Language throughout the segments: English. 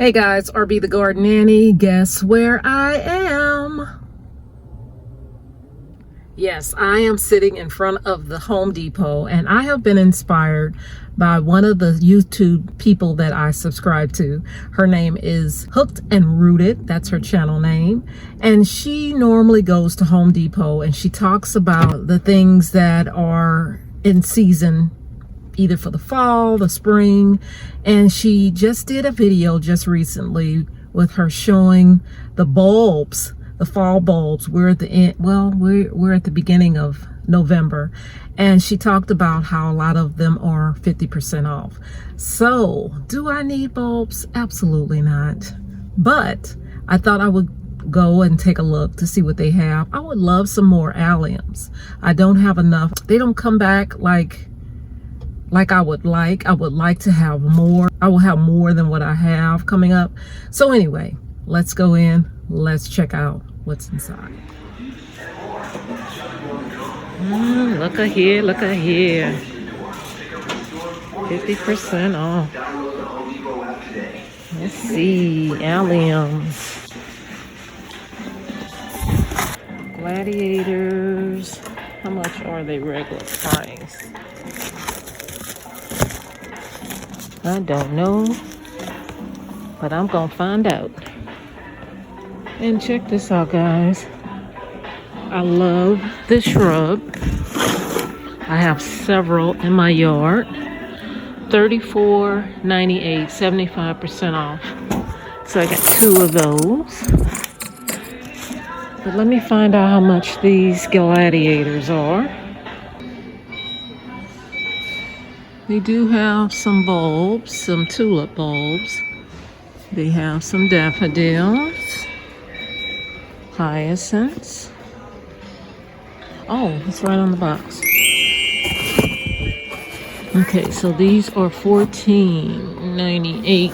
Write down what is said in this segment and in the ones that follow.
Hey guys, RB the Garden Nanny. Guess where I am? Yes, I am sitting in front of the Home Depot, and I have been inspired by one of the YouTube people that I subscribe to. Her name is Hooked and Rooted. That's her channel name. And she normally goes to Home Depot and she talks about the things that are in season, either for the fall, the spring, and she just did a video just recently with her showing the bulbs, the fall bulbs. We're at the end, well, we're at the beginning of November, and she talked about how a lot of them are 50% off. So, do I need bulbs? Absolutely not. But I thought I would go and take a look to see what they have. I would love some more alliums. I don't have enough. They don't come back like I would like. I would like to have more. I will have more than what I have coming up. So anyway, let's go in. Let's check out what's inside. Look at here, look at here. 50% off. Let's see, alliums. Gladiators. How much are they regular price? I don't know, but I'm gonna find out. And check this out, guys. I love this shrub. I have several in my yard. $34.98, 75% off. So I got 2 of those. But let me find out how much these gladiators are. They do have some bulbs, some tulip bulbs. They have some daffodils, hyacinths. Oh, it's right on the box. Okay, so these are $14.98.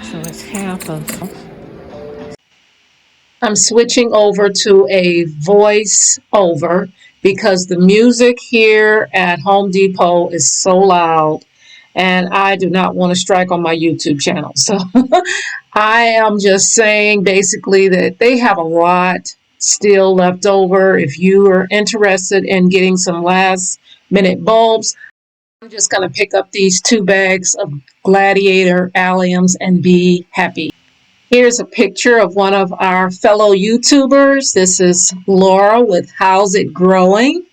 So it's half of. I'm switching over to a voice over because the music here at Home Depot is so loud and I do not want to strike on my YouTube channel. So I am just saying basically that they have a lot still left over. If you are interested in getting some last minute bulbs, I'm just going to pick up these 2 bags of gladiator alliums and be happy. Here's a picture of one of our fellow YouTubers. This is Laura with How's It Growing.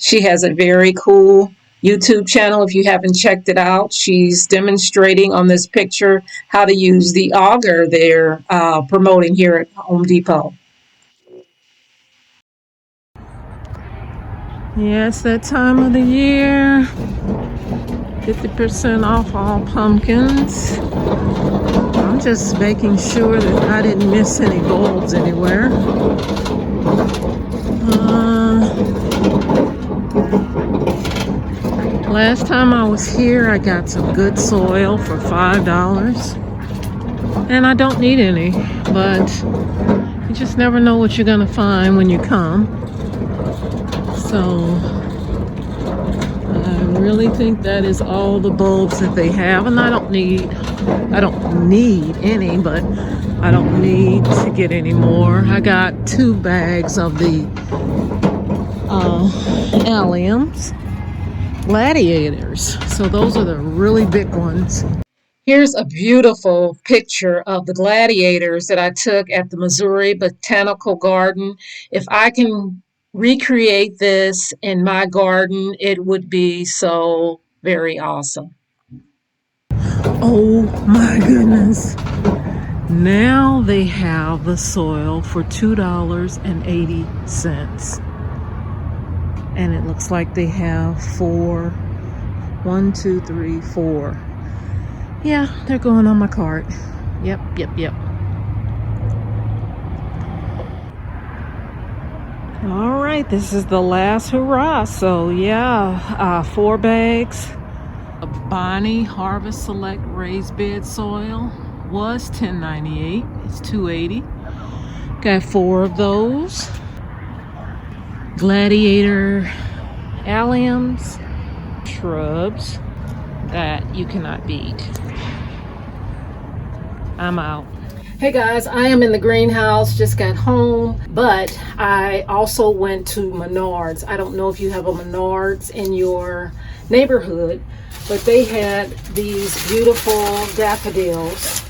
She has a very cool YouTube channel. If you haven't checked it out, she's demonstrating on this picture how to use the auger they're promoting here at Home Depot. Yeah, it's that time of the year. 50% off all pumpkins. I'm just making sure that I didn't miss any bulbs anywhere. Last time I was here, I got some good soil for $5. And I don't need any, but you just never know what you're gonna find when you come. So I really think that is all the bulbs that they have, and I don't need any, but I don't need to get any more. I got 2 bags of the alliums, gladiators. So those are the really big ones. Here's a beautiful picture of the gladiators that I took at the Missouri Botanical Garden. If I can recreate this in my garden, it would be so very awesome. Oh my goodness. Now they have the soil for $2.80. And it looks like they have 4. 1, 2, 3, 4. Yeah, they're going on my cart. Yep. All right, this is the last hurrah. So yeah, 4 bags of Bonnie Harvest Select Raised Bed Soil was $10.98. It's $2.80. Got 4 of those. Gladiator alliums, shrubs that you cannot beat. I'm out. Hey guys, I am in the greenhouse, just got home, but I also went to Menards. I don't know if you have a Menards in your neighborhood, but they had these beautiful daffodils,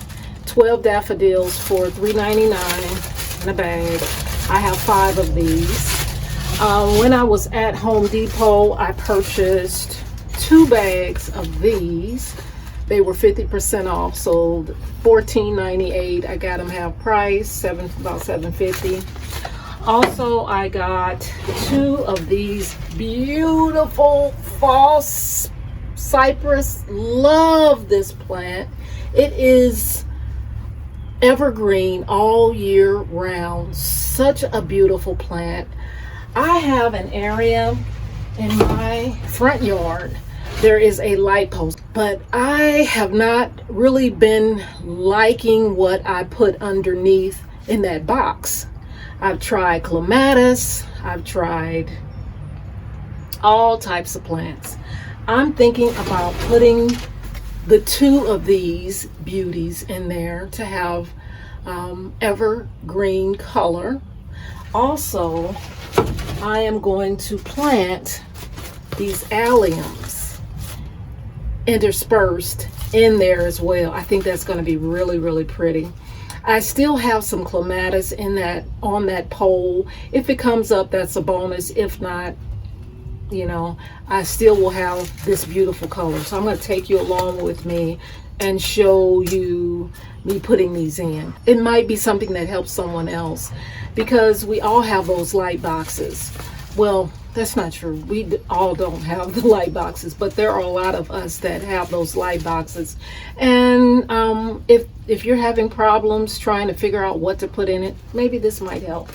12 daffodils for $3.99 in a bag. I have 5 of these. When I was at Home Depot, I purchased 2 bags of these. They were 50% off, so $14.98. I got them half price, about $7.50. Also, I got 2 of these beautiful false cypress. Love this plant. It is evergreen all year round. Such a beautiful plant. I have an area in my front yard. There is a light post, but I have not really been liking what I put underneath in that box. I've tried clematis, I've tried all types of plants. I'm thinking about putting the 2 of these beauties in there to have evergreen color. Also, I am going to plant these alliums interspersed in there as well. I think that's going to be really, really pretty. I still have some clematis in that, on that pole. If it comes up, that's a bonus. If not, you know, I still will have this beautiful color. So I'm going to take you along with me and show you me putting these in. It might be something that helps someone else, because we all have those light boxes. Well, that's not true. We all don't have the light boxes, but there are a lot of us that have those light boxes. And if you're having problems trying to figure out what to put in it, maybe this might help.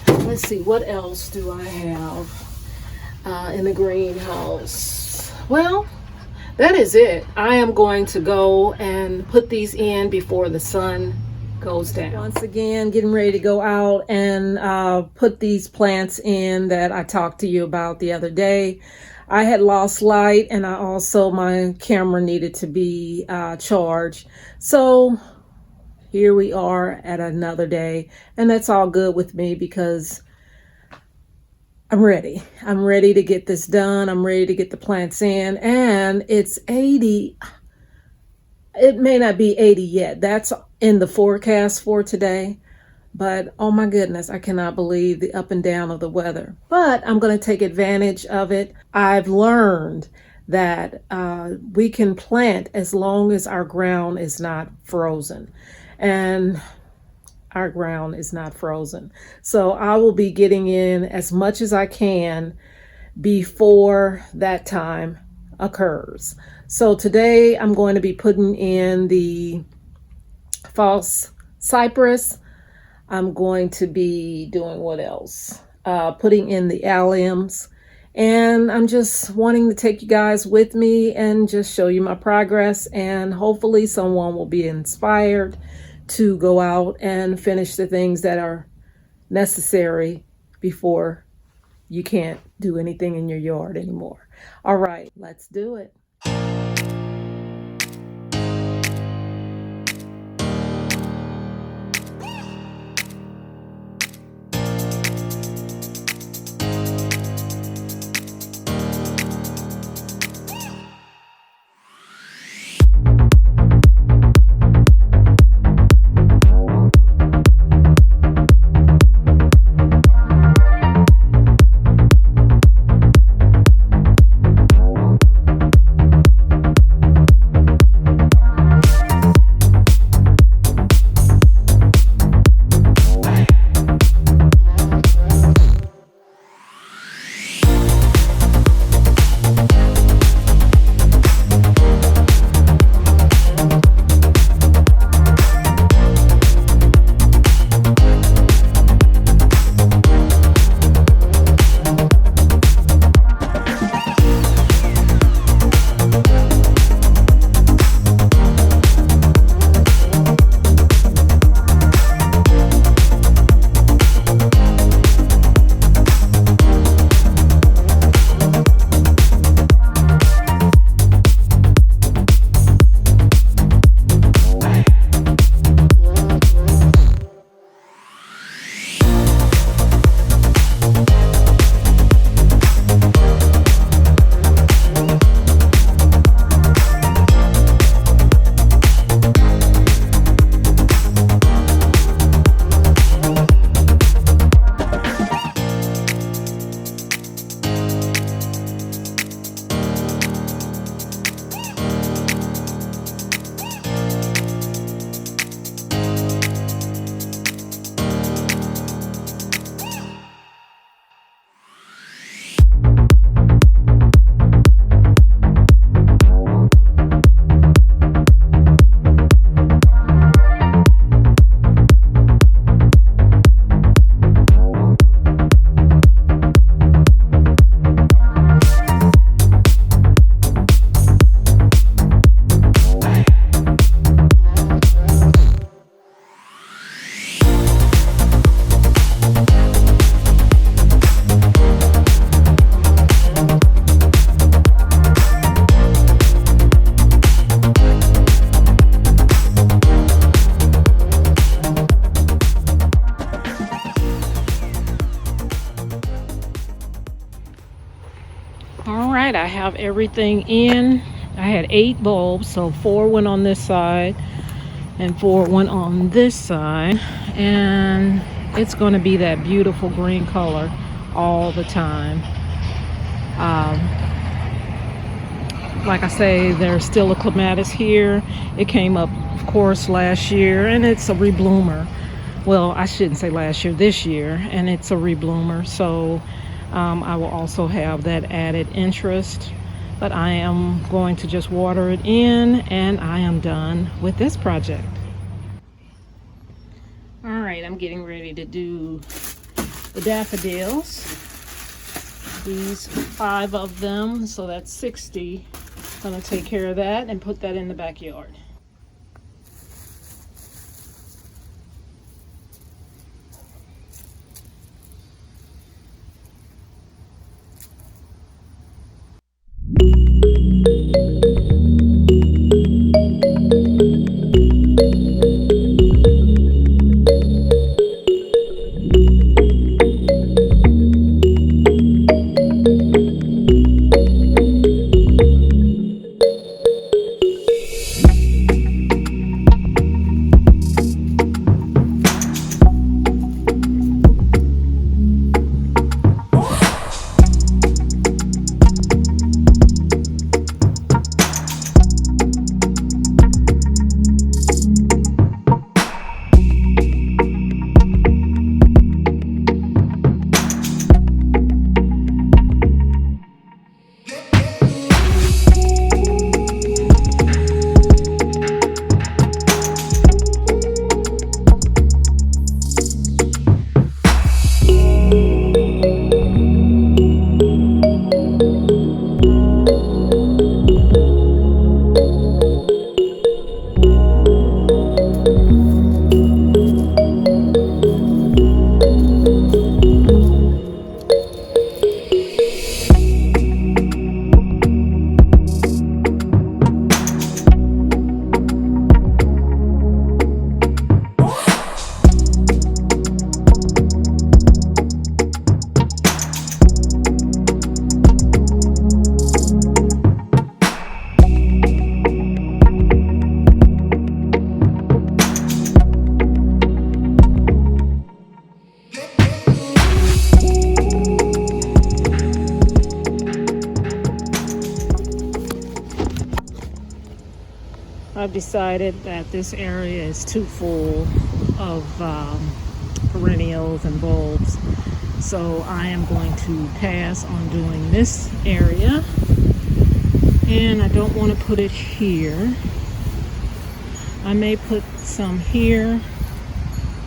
Let's see, what else do I have in the greenhouse? Well, that is it. I am going to go and put these in before the sun goes down. Once again, getting ready to go out and put these plants in that I talked to you about the other day. I had lost light, and I also, my camera needed to be charged. So here we are at another day, and that's all good with me because I'm ready. I'm ready to get this done. I'm ready to get the plants in, and it's 80. It may not be 80 yet. That's in the forecast for today. But oh my goodness, I cannot believe the up and down of the weather. But I'm going to take advantage of it. I've learned that we can plant as long as our ground is not frozen. And our ground is not frozen. So I will be getting in as much as I can before that time occurs. So today I'm going to be putting in the false cypress. I'm going to be doing what else? Putting in the alliums. And I'm just wanting to take you guys with me and just show you my progress. And hopefully someone will be inspired to go out and finish the things that are necessary before you can't do anything in your yard anymore. All right, let's do it. I have everything in. I had 8 bulbs, so 4 went on this side and 4 went on this side, and it's going to be that beautiful green color all the time. Like I say, there's still a clematis here. It came up, of course, last year, and it's a rebloomer. Well, I shouldn't say last year, this year, and it's a rebloomer. So I will also have that added interest. But I am going to just water it in, and I am done with this project. All right, I'm getting ready to do the daffodils. These 5 of them, so that's 60. Gonna take care of that and put that in the backyard. I've decided that this area is too full of perennials and bulbs, so I am going to pass on doing this area, and I don't want to put it here. I may put some here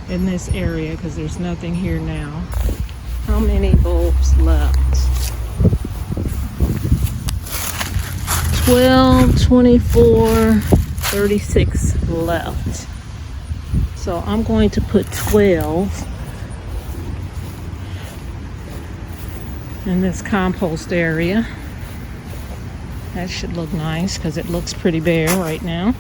in this area because there's nothing here now. How many bulbs left? 12, 24, 36 left. So I'm going to put 12 in this compost area. That should look nice because it looks pretty bare right now.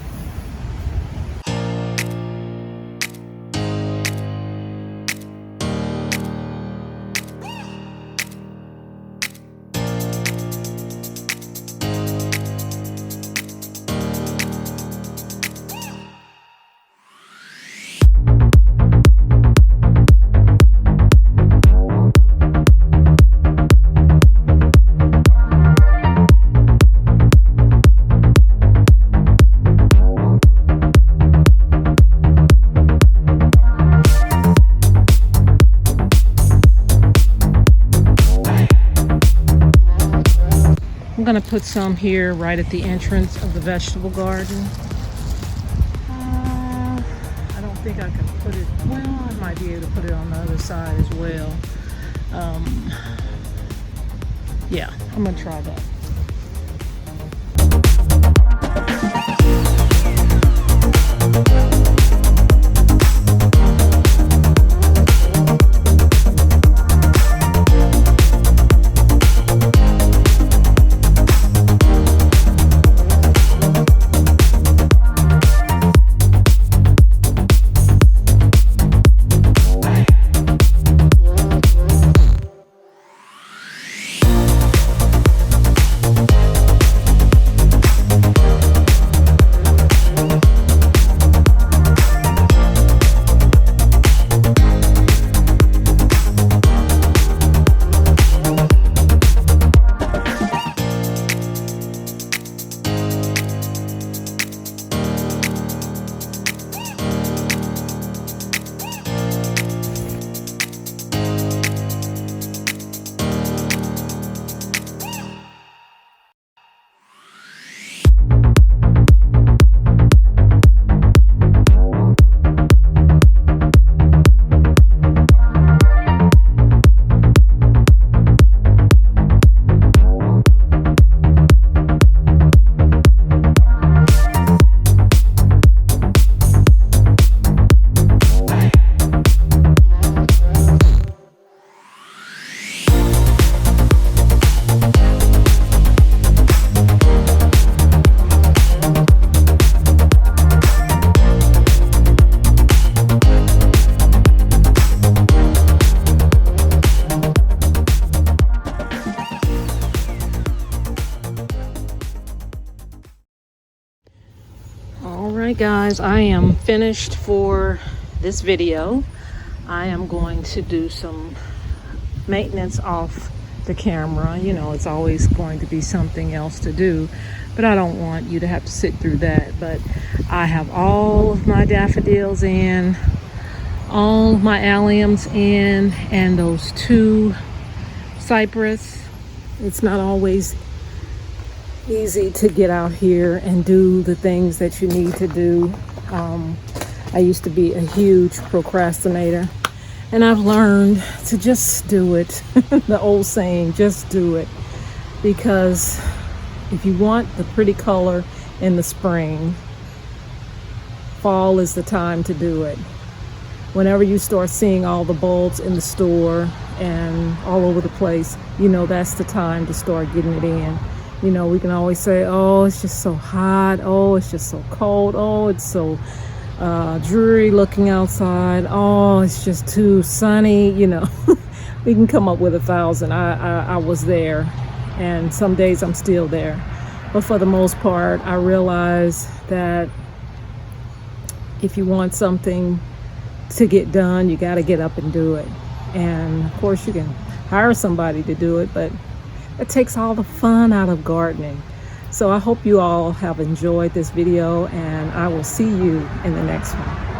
I'm gonna put some here right at the entrance of the vegetable garden. I don't think I can put it, well, I might be able to put it on the other side as well. Yeah, I'm gonna try that. guys, I am finished for this video. I am going to do some maintenance off the camera. You know, it's always going to be something else to do, but I don't want you to have to sit through that. But I have all of my daffodils in, all of my alliums in, and those 2 cypress. It's not always easy to get out here and do the things that you need to do. I used to be a huge procrastinator, and I've learned to just do it. The old saying, just do it. Because if you want the pretty color in the spring, fall is the time to do it. Whenever you start seeing all the bulbs in the store and all over the place, you know that's the time to start getting it in. You know, we can always say, oh, it's just so hot. Oh, it's just so cold. Oh, it's so dreary looking outside. Oh, it's just too sunny. You know, we can come up with 1,000. I was there, and some days I'm still there. But for the most part, I realize that if you want something to get done, you got to get up and do it. And of course, you can hire somebody to do it, but it takes all the fun out of gardening. So I hope you all have enjoyed this video, and I will see you in the next one.